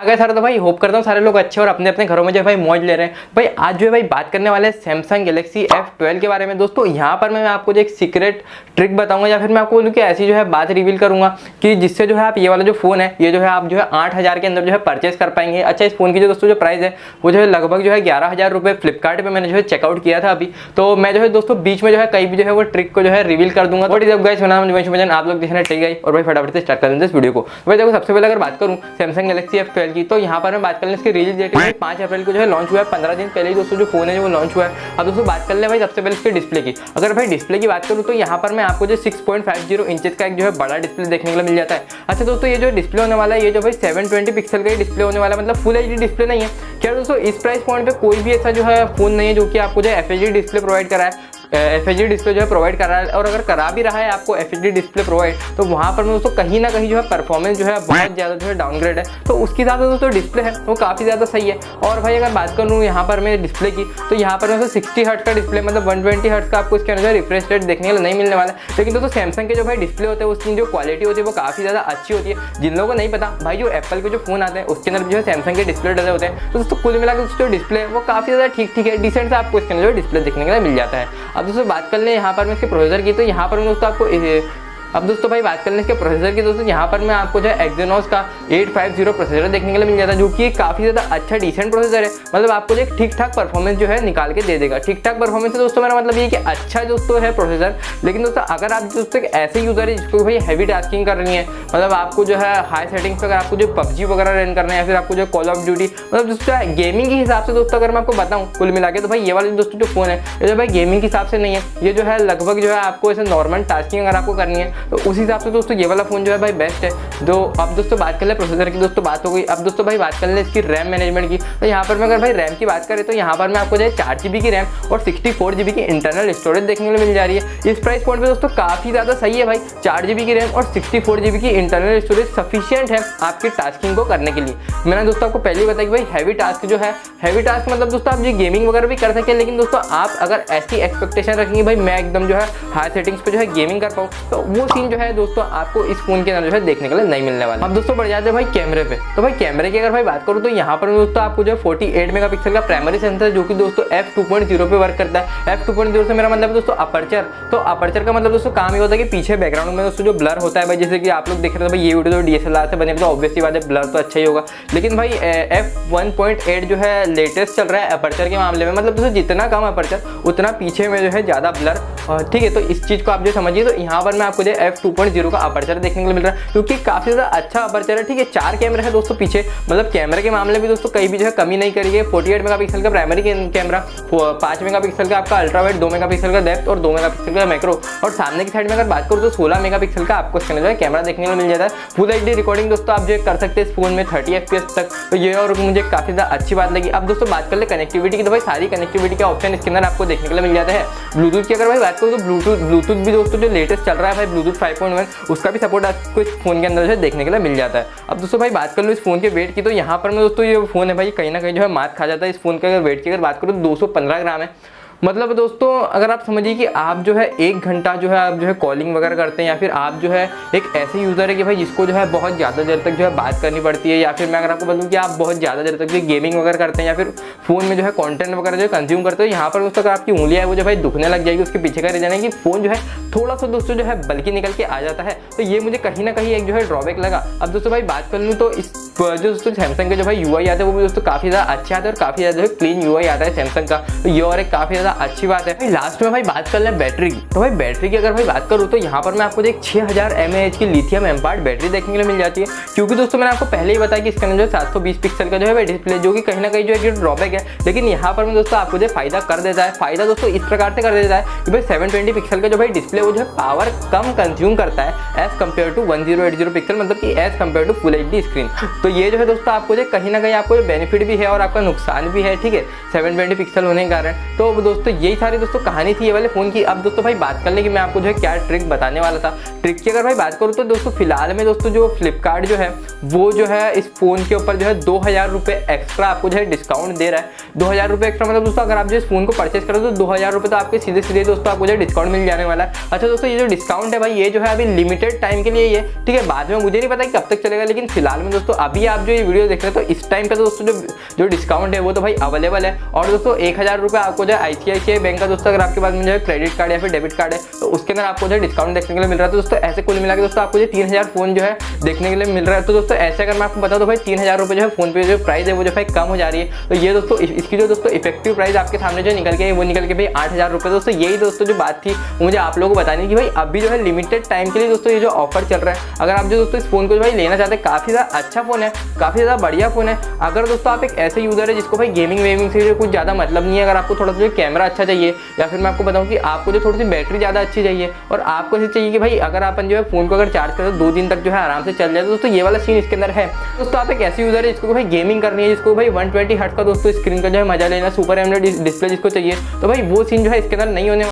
अगर सर तो भाई होप करता हूँ सारे लोग अच्छे और अपने अपने घरों में जो है भाई मौज ले रहे हैं। भाई आज जो है भाई बात करने वाले हैं सैमसंग गैलेक्सी F12 के बारे में। दोस्तों यहाँ पर मैं आपको जो एक सीक्रेट ट्रिक बताऊंगा या फिर मैं आपको बोलूँ कि ऐसी जो है बात रिवील करूंगा कि जिससे जो है आप ये वाला जो फोन है ये जो है आप जो है 8,000 के अंदर जो है परचेस कर पाएंगे। अच्छा, इस फोन की जो दोस्तों जो प्राइस है वो जो है लगभग जो है 11,000 रुपये फ्लिपकार्ट पर मैंने जो है चेकआउट किया था अभी। तो मैं जो है दोस्तों बीच में जो है कहीं भी जो है वो ट्रिक को जो है रिवील कर दूंगा। बट जब गाइस आप लोग देखना टेक गाई और भाई फटाफट से स्टार्ट कर देंगे इस वीडियो को। भाई देखो सबसे पहले अगर बात करूँ सैमसंग गैलेक्सी F12 की तो यहाँ पर बात कर लें इसकी रिलीज डेट है 5 अप्रैल को जो है लॉन्च हुआ है। 15 दिन पहले ही दोस्तों जो फोन है वो लॉन्च हुआ है। अब दोस्तों बात कर ले भाई सबसे पहले इसके डिस्प्ले की। अगर भाई डिस्प्ले की बात करूँ तो यहाँ पर मैं आपको जो 6.50 इंचेस का एक जो है बड़ा डिस्प्ले देखने के लिए मिल जाता है। अच्छा दोस्तों, ये जो डिस्प्ले होने वाला है ये जो भाई 720 पिक्सल का ही डिस्प्ले होने वाला है, मतलब फुल एचडी डिस्प्ले नहीं है। क्या दोस्तों इस प्राइस पॉइंट पे कोई भी ऐसा जो है फोन नहीं है जो कि आपको जो है एफएचडी डिस्प्ले प्रोवाइड करा है, एफएचडी डिस्प्ले जो है प्रोवाइड कर रहा है। और अगर करा भी रहा है आपको एफएचडी डिस्प्ले प्रोवाइड तो वहाँ पर दोस्तों कहीं ना कहीं जो है परफॉर्मेंस जो है बहुत ज़्यादा जो है डाउनग्रेड है। तो उसके हिसाब से दोस्तों डिस्प्ले है वो काफ़ी ज़्यादा सही है। और भाई अगर बात करूँ यहाँ पर मैं डिस्प्ले की तो यहाँ पर दोस्तों 60 हर्ट्ज का डिस्प्ले, मतलब 120 हर्ट्ज का आपको इसके अंदर रिफ्रेश रेट देखने के लिए नहीं मिलने वाला है। लेकिन दोस्तों सैमसंग के जो भाई डिस्प्ले होते हैं उसकी जो क्वालिटी होती है वो काफ़ी ज़्यादा अच्छी होती है। जिन लोगों को नहीं पता भाई जो एप्पल के जो फोन आते हैं उसके अंदर जो है सैमसंग के डिस्प्ले डले होते हैं। तो दोस्तों कुल मिलाकर जो डिस्प्ले है वो काफ़ी ज़्यादा ठीक है, डिसेंट से आपको इसके अंदर जो डिस्प्ले देखने के लिए मिल जाता है। अब दोस्तों बात कर ले यहाँ पर मैं इसके प्रोसेसर की तो यहाँ पर मैं दोस्तों आपको अब दोस्तों भाई बात करने इसके प्रोसेसर की दोस्तों यहाँ पर मैं आपको जो है एक्सिनोस का 850 प्रोसेसर देखने के लिए मिल जाता है, जो कि काफ़ी ज़्यादा अच्छा डिसेंट प्रोसेसर है। मतलब आपको जो एक ठीक ठाक परफॉर्मेंस जो है निकाल के दे देगा। ठीक ठाक परफॉर्मेंस है दोस्तों, मेरा मतलब ये कि अच्छा दोस्तों है प्रोसेसर। लेकिन दोस्तों अगर आप दोस्तों एक ऐसे यूज़र है जिसको भाई हैवी टास्किंग करनी है, मतलब आपको जो है हाई सेटिंग्स पर अगर आपको जो पबजी वगैरह रन करना है या फिर आपको जो कॉल ऑफ ड्यूटी, मतलब दोस्तों गेमिंग के हिसाब से दोस्तों अगर मैं आपको बताऊँ कुल मिला के तो भाई ये वाले दोस्तों जो फोन है ये जो भाई गेमिंग के हिसाब से नहीं है। ये जो है लगभग जो है आपको ऐसे नॉर्मल टास्किंग अगर आपको करनी है तो उस हिसाब से दोस्तों ये वाला फोन जो है भाई बेस्ट है। जो अब दोस्तों बात कर ले प्रोसेसर की दोस्तों बात हो गई। अब दोस्तों भाई बात कर ले इसकी रैम मैनेजमेंट की। तो यहाँ पर मैं अगर भाई रैम की बात करें तो यहाँ पर मैं आपको जो है 4 GB की रैम और 64 GB की इंटरनल स्टोरेज देखने को मिल जा रही है। इस प्राइस पॉइंट पे दोस्तों काफ़ी ज़्यादा सही है भाई। 4 GB की रैम और 64 GB की इंटरनल स्टोरेज सफिशियंट है आपकी टास्किंग को करने के लिए। मैंने दोस्तों आपको पहले ही बताया कि भाई हैवी टास्क जो है, हैवी टास्क मतलब दोस्तों आप ये गेमिंग वगैरह भी कर सकें। लेकिन दोस्तों आप अगर ऐसी एक्सपेक्टेशन रखेंगे भाई मैं एकदम जो है हाई सेटिंग्स पे जो है गेमिंग कर पाऊँ तो वो सीन जो है दोस्तों आपको इस फोन के अंदर जो है देखने के लिए नहीं मिलने वाला। अब दोस्तों बढ़ जाते हैं भाई कैमरे पे। तो भाई कैमरे की अगर भाई बात करूँ तो यहाँ पर दोस्तों आपको जो है 48 मेगापिक्सल का प्राइमरी सेंसर जो कि दोस्तों F2.0 पे वर्क करता है। F2.0 से मेरा मतलब है दोस्तों अपर्चर। तो अपर्चर का मतलब दोस्तों काम ये होता है कि पीछे बैकग्राउंड में दोस्तों जो ब्लर होता है भाई, जैसे कि आप लोग देख रहे थे भाई ये वीडियो तो DSLR से बने तो ऑब्वियसली बात है ब्लर तो अच्छा ही होगा। लेकिन भाई F1.8 जो है लेटेस्ट चल रहा है अपर्चर के मामले में, मतलब दोस्तों जितना कम अपर्चर उतना पीछे में जो है ज़्यादा ब्लर। ठीक है, तो इस चीज़ को आप जो समझिए। तो यहाँ पर मैं आपको जो F2.0 का अपर्चर देखने के लिए मिल रहा है क्योंकि काफ़ी ज़्यादा अच्छा अपर्चर है। ठीक है, 4 कैमरे हैं दोस्तों पीछे, मतलब कैमरे के मामले में दोस्तों कहीं भी जो है कमी नहीं करी है। 48 मेगापिक्सल का प्राइमरी कैमरा, 5 मेगापिक्सल का आपका अल्ट्रा वाइड, 2 मेगापिक्सल का डेप्थ और 2 मेगापिक्सल का मैक्रो। और सामने की साइड में अगर बात करूँ तो 16 मेगापिक्सल का आपको इसके जो है कैमरा देखने को मिल जाता है। फुल एचडी रिकॉर्डिंग दोस्तों आप जो कर सकते हैं इस फोन में 30 FPS तक। तो ये और मुझे काफ़ी ज़्यादा अच्छी बात लगी। अब दोस्तों बात कर ले कनेक्टिविटी की तो भाई सारी कनेक्टिविटी का ऑप्शन इसके अंदर आपको देखने के लिए मिल जाता है। ब्लूटूथ की अगर भाई बात करूँ तो ब्लूटूथ भी दोस्तों जो लेटेस्ट चल रहा है भाई ब्लूटूथ 5.1 उसका भी सपोर्ट आपको इस फोन के अंदर जो है देखने के लिए मिल जाता है। अब दोस्तों भाई बात कर लो इस फोन के वेट की तो यहाँ पर मैं दोस्तों ये फोन है भाई कहीं ना कहीं जो है मात खा जाता है। इस फोन के अगर वेट की अगर बात करूँ तो 215 ग्राम है। मतलब दोस्तों अगर आप समझिए कि आप जो है 1 घंटा जो है आप जो है कॉलिंग वगैरह करते हैं या फिर आप जो है एक ऐसे यूज़र है कि भाई जिसको जो है बहुत ज़्यादा देर तक जो है बात करनी पड़ती है, या फिर मैं अगर आपको बताऊँ कि आप बहुत ज़्यादा देर तक जो गेमिंग वगैरह करते हैं या फिर फ़ोन में जो है कंटेंट वगैरह जो कंज्यूम करते हो, यहाँ पर दोस्तों अगर आपकी उंगलियाँ है वो जो भाई दुखने लग जाएगी। उसके पीछे का रीजन है कि फ़ोन जो है थोड़ा सा दोस्तों जो है बल्कि निकल के आ जाता है। तो ये मुझे कहीं ना कहीं एक जो है ड्रॉबैक लगा। अब दोस्तों भाई बात कर लूँ तो इस जो दोस्तों सैमसंग के जो भाई UI आते हैं वो भी दोस्तों काफ़ी ज़्यादा अच्छे आते हैं और काफ़ी ज़्यादा जो है क्लीन UI आता है सैमसंग का। तो ये और एक काफ़ी ज़्यादा अच्छी बात है। लास्ट में भाई बात कर लें बैटरी की। तो भाई बैटरी की अगर भाई बात करूँ तो यहाँ पर मैं आपको एक 6000 mAh की लिथियम एम्पार्ड बैटरी देखने के लिए मिल जाती है। क्योंकि दोस्तों मैंने आपको पहले ही बताया कि इसके अंदर जो 720 पिक्सल का जो है डिस्प्ले, जो कि कहीं ना कहीं जो एक ड्रॉबैक है। लेकिन यहाँ पर मैं दोस्तों आपको जो फायदा कर देता है, फायदा दोस्तों इस प्रकार से कर देता है कि भाई 720 पिक्सल का जो भाई डिस्प्ले वो जो है पावर कम कंज्यूम करता है एज कम्पेयर टू 1080 पिक्सल, मतलब कि as compare to full HD screen. तो ये जो है दोस्तों आपको जो कहीं ना कहीं आपको बेनिफिट भी है और आपका नुकसान भी है। ठीक है, 720 पिक्सल होने के कारण। तो दोस्तों दोस्तों यही सारी दोस्तों कहानी थी ये वाले फ़ोन की। अब दोस्तों भाई बात कर ले कि मैं आपको जो है क्या ट्रिक बताने वाला था। ट्रिक की अगर भाई बात करूँ तो दोस्तों फिलहाल में दोस्तों जो फ्लिपकार्ट जो है वो जो है इस फ़ोन के ऊपर जो है 2000 रुपये एक्स्ट्रा आपको जो है डिस्काउंट दे रहा है। 2000 रुपये एक्स्ट्रा मतलब दोस्तों अगर आप जो इस फ़ोन को परचेस करो तो 2000 रुपये तो आपके सीधे सीधे दोस्तों आपको जो है डिस्काउंट मिल जाने वाला है। अच्छा दोस्तों ये जो डिस्काउंट है भाई ये जो है अभी लिमिटेड टाइम के लिए ही है, ठीक है। बाद में मुझे नहीं पता कि कब तक चलेगा, लेकिन फिलहाल में दोस्तों अभी आप जो ये वीडियो देख रहे हैं तो इस टाइम पे दोस्तों जो डिस्काउंट है वो तो भाई अवेलेबल है। और दोस्तों 1000 रुपये आपको जो है ICICI बैंक का दोस्तों अगर आपके पास में जो है क्रेडिट कार्ड या फिर डेबिट कार्ड है तो उसके अंदर आपको जो है डिस्काउंट देखने के लिए मिल रहा है। तो दोस्तों ऐसे कुल मिला के दोस्तों आपको जो 3000 फोन जो है देखने के लिए मिल रहा है। तो दोस्तों ऐसे अगर मैं आपको बता दूं भाई 3000 रुपये जो है फोन पे जो प्राइस है वो जो भाई कम हो जा रही है। तो ये दोस्तों इसकी जो दोस्तों इफेक्टिव प्राइस आपके सामने जो निकल के वो निकल के भाई 8000 रुपये। दोस्तों यही दोस्तों जो बात थी मुझे आप लोगों को बतानी कि भाई अभी जो है लिमिटेड टाइम के लिए दोस्तों ये जो ऑफर चल रहा है, अगर आप जो दोस्तों इस फोन को भाई लेना चाहते हैं, काफ़ी ज़्यादा अच्छा फोन है, काफ़ी ज़्यादा बढ़िया फोन है। अगर दोस्तों आप एक ऐसे यूज़र है जिसको भाई गेमिंग वेमिंग से कुछ ज़्यादा मतलब नहीं है, अगर आपको थोड़ा सा जो कैमरा अच्छा चाहिए या फिर मैं आपको बताऊँ कि आपको जो थोड़ी सी बैटरी ज़्यादा अच्छी चाहिए और आपको ऐसे चाहिए कि भाई अगर अपन जो है फोन को अगर चार्ज करें तो 2 दिन तक जो है आराम से चल जाए, तो दोस्तों ये वाला सीन इसके अंदर है। दोस्तों आप एक ऐसे यूज़र है जिसको भाई गेमिंग करनी है, जिसको भाई 120 हर्ट्ज का दोस्तों स्क्रीन का जो है मजा लेना, सुपर एमोलेड डिस्प्ले जिसको चाहिए, तो भाई वो सीन जो है इसके अंदर नहीं होने